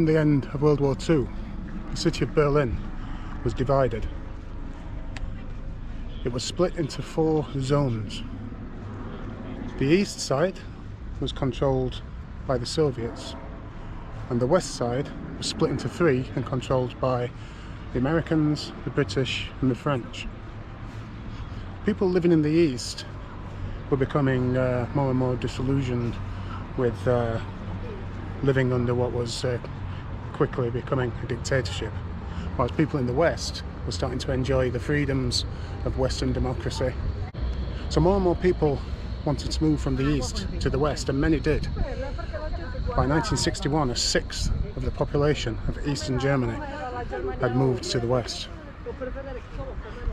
Following the end of World War II, the city of Berlin was divided. It was split into 4 zones. The east side was controlled by the Soviets, and the west side was split into 3 and controlled by the Americans, the British and the French. People living in the east were becoming more and more disillusioned with living under what was quickly becoming a dictatorship, whilst people in the west were starting to enjoy the freedoms of Western democracy. So more and more people wanted to move from the east to the west, and many did. By 1961, 1/6 of the population of Eastern Germany had moved to the west.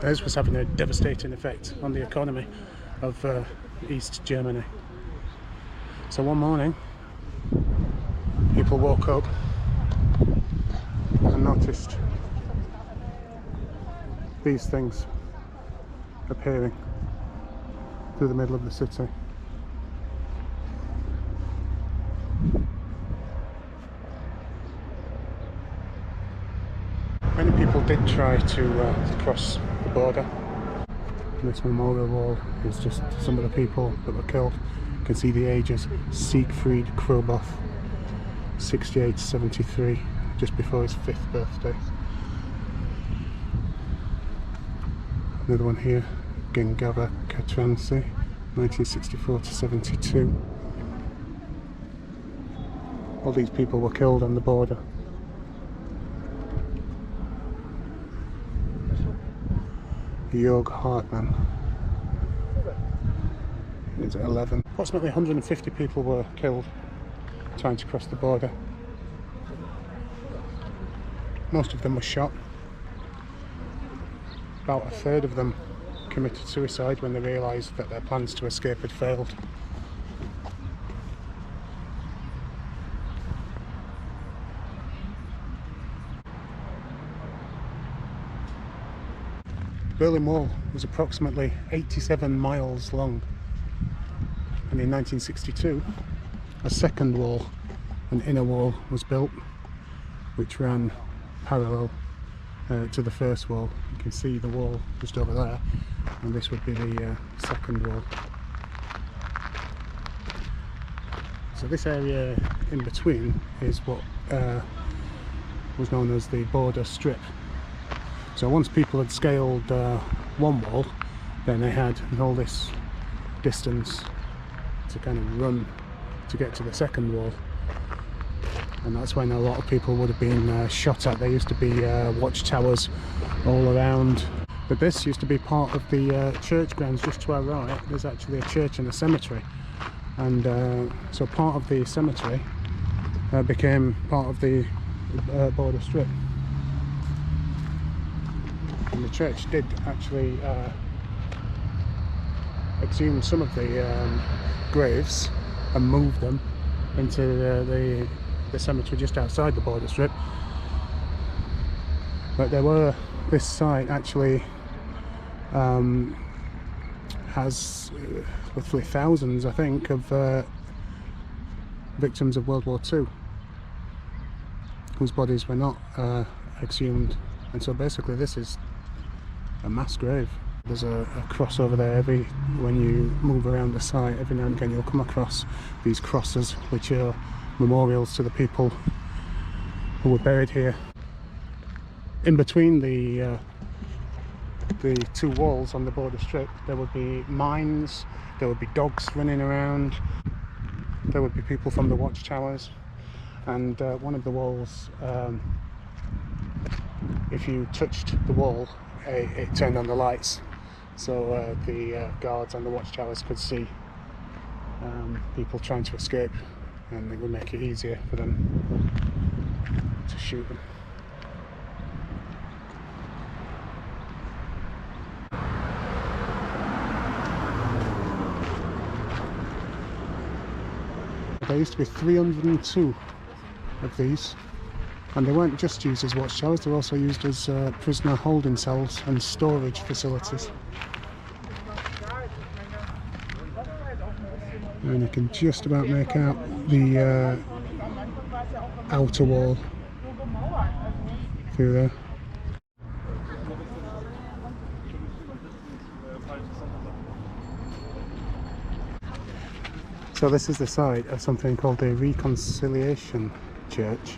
This was having a devastating effect on the economy of East Germany. So one morning, people woke up and noticed these things appearing through the middle of the city. Many people did try to cross the border. This memorial wall is just some of the people that were killed. You can see the ages: Siegfried Kroboth, 68 to 73, just before his 5th birthday. Another one here, Gengava Katransi, 1964 to 72. All these people were killed on the border. Jörg Hartmann is 11. Approximately 150 people were killed trying to cross the border. Most of them were shot. About 1/3 of them committed suicide when they realised that their plans to escape had failed. Berlin Wall was approximately 87 miles long, and in 1962 a second wall, an inner wall, was built which ran parallel to the first wall. You can see the wall just over there, and this would be the second wall. So this area in between is what was known as the border strip. So once people had scaled one wall, then they had all this distance to kind of run to get to the second wall, and that's when a lot of people would have been shot at. There used to be watchtowers all around, but this used to be part of the church grounds. Just to our right, there's actually a church and a cemetery, and so part of the cemetery became part of the border strip. And the church did actually exhume some of the graves and move them into the cemetery just outside the border strip. But this site actually has roughly thousands, I think, of victims of World War II whose bodies were not exhumed. And so basically this is a mass grave. There's a cross over there. When you move around the site, every now and again you'll come across these crosses, which are memorials to the people who were buried here. In between the 2 walls on the border strip, there would be mines, there would be dogs running around, there would be people from the watchtowers, and one of the walls, if you touched the wall, it turned on the lights, so the guards on the watchtowers could see people trying to escape, and it would make it easier for them to shoot them. There used to be 302 of these, and they weren't just used as watchtowers, they were also used as prisoner holding cells and storage facilities. And you can just about make out the outer wall through there. So this is the site of something called the Reconciliation Church,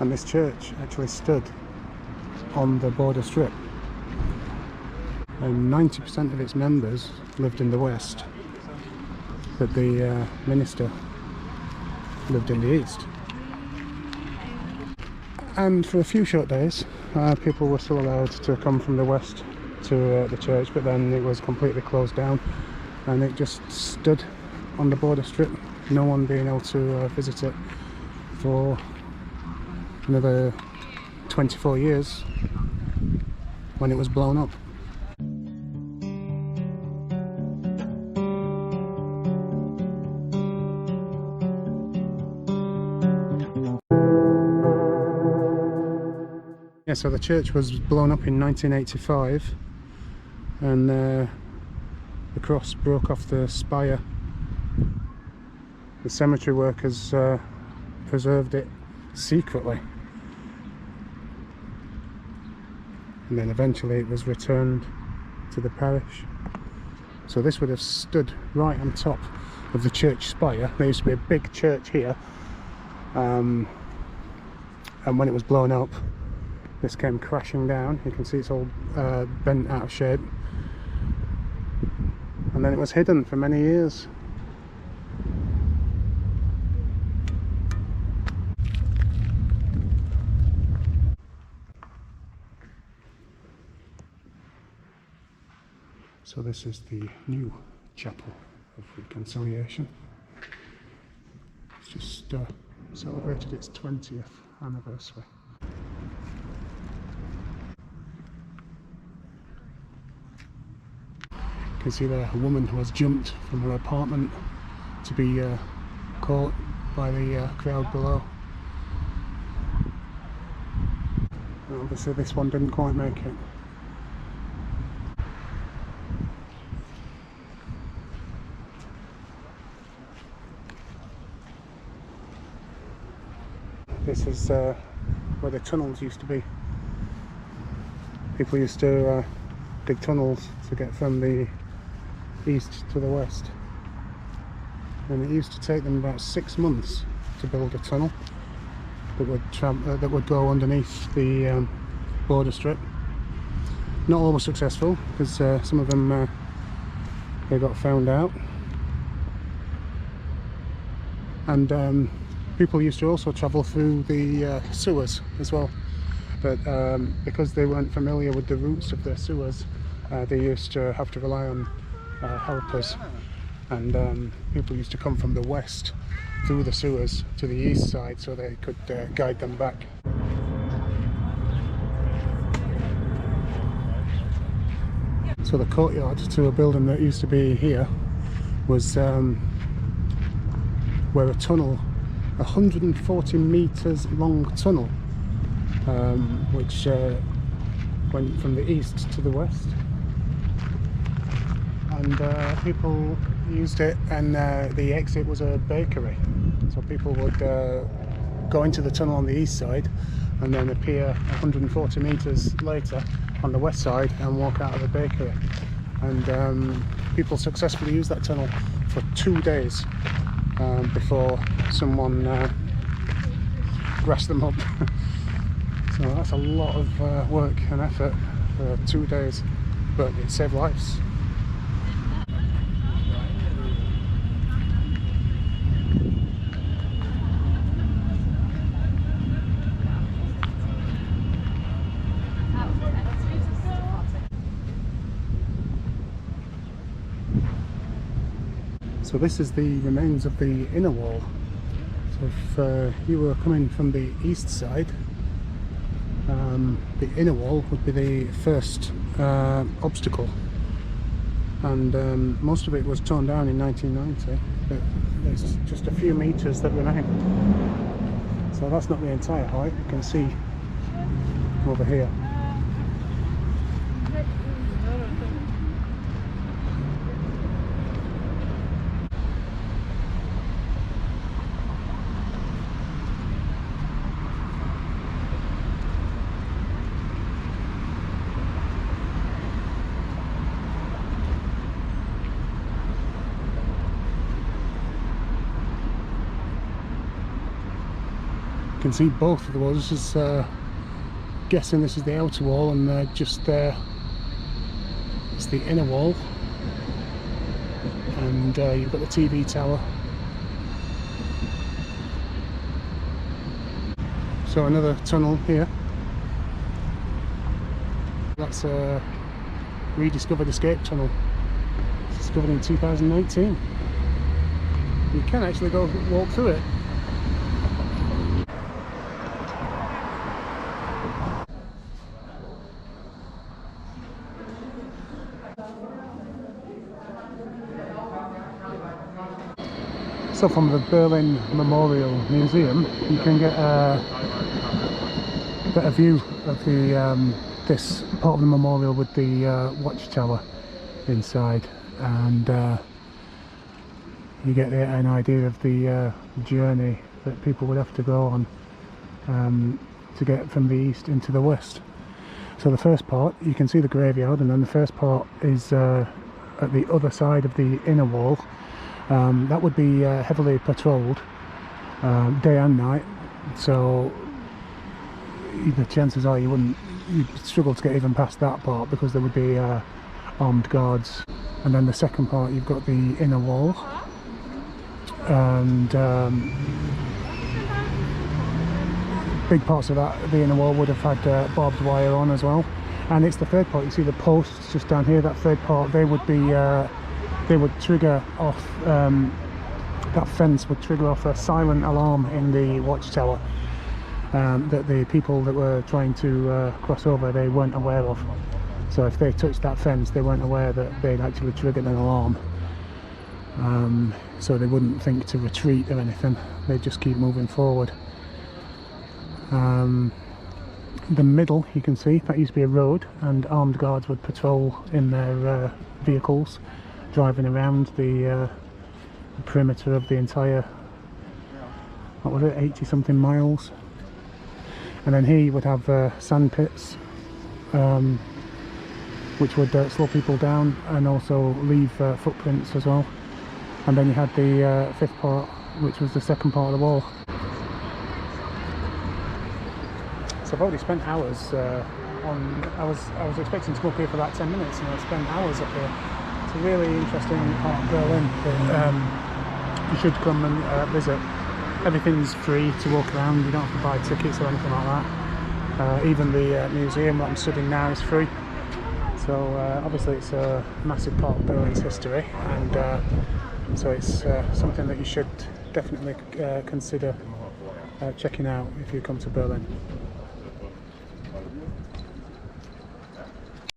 and this church actually stood on the border strip, and 90% of its members lived in the west, but the minister lived in the east. And for a few short days people were still allowed to come from the west to the church, but then it was completely closed down and it just stood on the border strip, no one being able to visit it for another 24 years when it was blown up. Yeah, so the church was blown up in 1985 and the cross broke off the spire. The cemetery workers preserved it secretly, and then eventually it was returned to the parish. So this would have stood right on top of the church spire. There used to be a big church here, and when it was blown up, this came crashing down. You can see it's all bent out of shape, and then it was hidden for many years. So this is the new chapel of Reconciliation. It's just celebrated its 20th anniversary. You can see there a woman who has jumped from her apartment to be caught by the crowd below. And obviously this one didn't quite make it. This is where the tunnels used to be. People used to dig tunnels to get from the east to the west, and it used to take them about 6 months to build a tunnel that would go underneath the border strip. Not always successful, because some of them they got found out, and people used to also travel through the sewers as well, but because they weren't familiar with the routes of their sewers, they used to have to rely on helpers, and people used to come from the west through the sewers to the east side so they could guide them back. So the courtyard to a building that used to be here was where a tunnel, 140 metres long tunnel, which went from the east to the west, and people used it, and the exit was a bakery, so people would go into the tunnel on the east side and then appear 140 metres later on the west side and walk out of the bakery, and people successfully used that tunnel for 2 days before someone grassed them up. So that's a lot of work and effort for 2 days, but it saved lives. So this is the remains of the inner wall. So if you were coming from the east side, the inner wall would be the first obstacle, and most of it was torn down in 1990, but there's just a few metres that remain. So that's not the entire height, you can see over here. You can see both of the walls. This is guessing this is the outer wall, and just there it's the inner wall, and you've got the TV tower. So another tunnel here. That's a rediscovered escape tunnel. It's discovered in 2019. You can actually go walk through it. So from the Berlin Memorial Museum, you can get a better view of the this part of the memorial with the watchtower inside, and you get an idea of the journey that people would have to go on to get from the east into the west. So the first part, you can see the graveyard, and then the first part is at the other side of the inner wall. That would be heavily patrolled day and night, so the chances are you'd struggle to get even past that part, because there would be armed guards. And then the second part, you've got the inner wall, and big parts of that, the inner wall, would have had barbed wire on as well. And it's the third part. You see the posts just down here, that third part, they would be they would trigger off, that fence would trigger off a silent alarm in the watchtower that the people that were trying to cross over, they weren't aware of. So if they touched that fence, they weren't aware that they'd actually triggered an alarm. So they wouldn't think to retreat or anything, they'd just keep moving forward. The middle, you can see, that used to be a road, and armed guards would patrol in their vehicles, driving around the perimeter of the entire, what was it, 80 something miles. And then here you would have sand pits, which would slow people down and also leave footprints as well. And then you had the fifth part, which was the second part of the wall. So I've already spent hours I was expecting to come up here for about 10 minutes, and I spent hours up here. It's a really interesting part of Berlin that you should come and visit. Everything's free to walk around, you don't have to buy tickets or anything like that. Even the museum that I'm studying now is free. So obviously it's a massive part of Berlin's history, and so it's something that you should definitely consider checking out if you come to Berlin.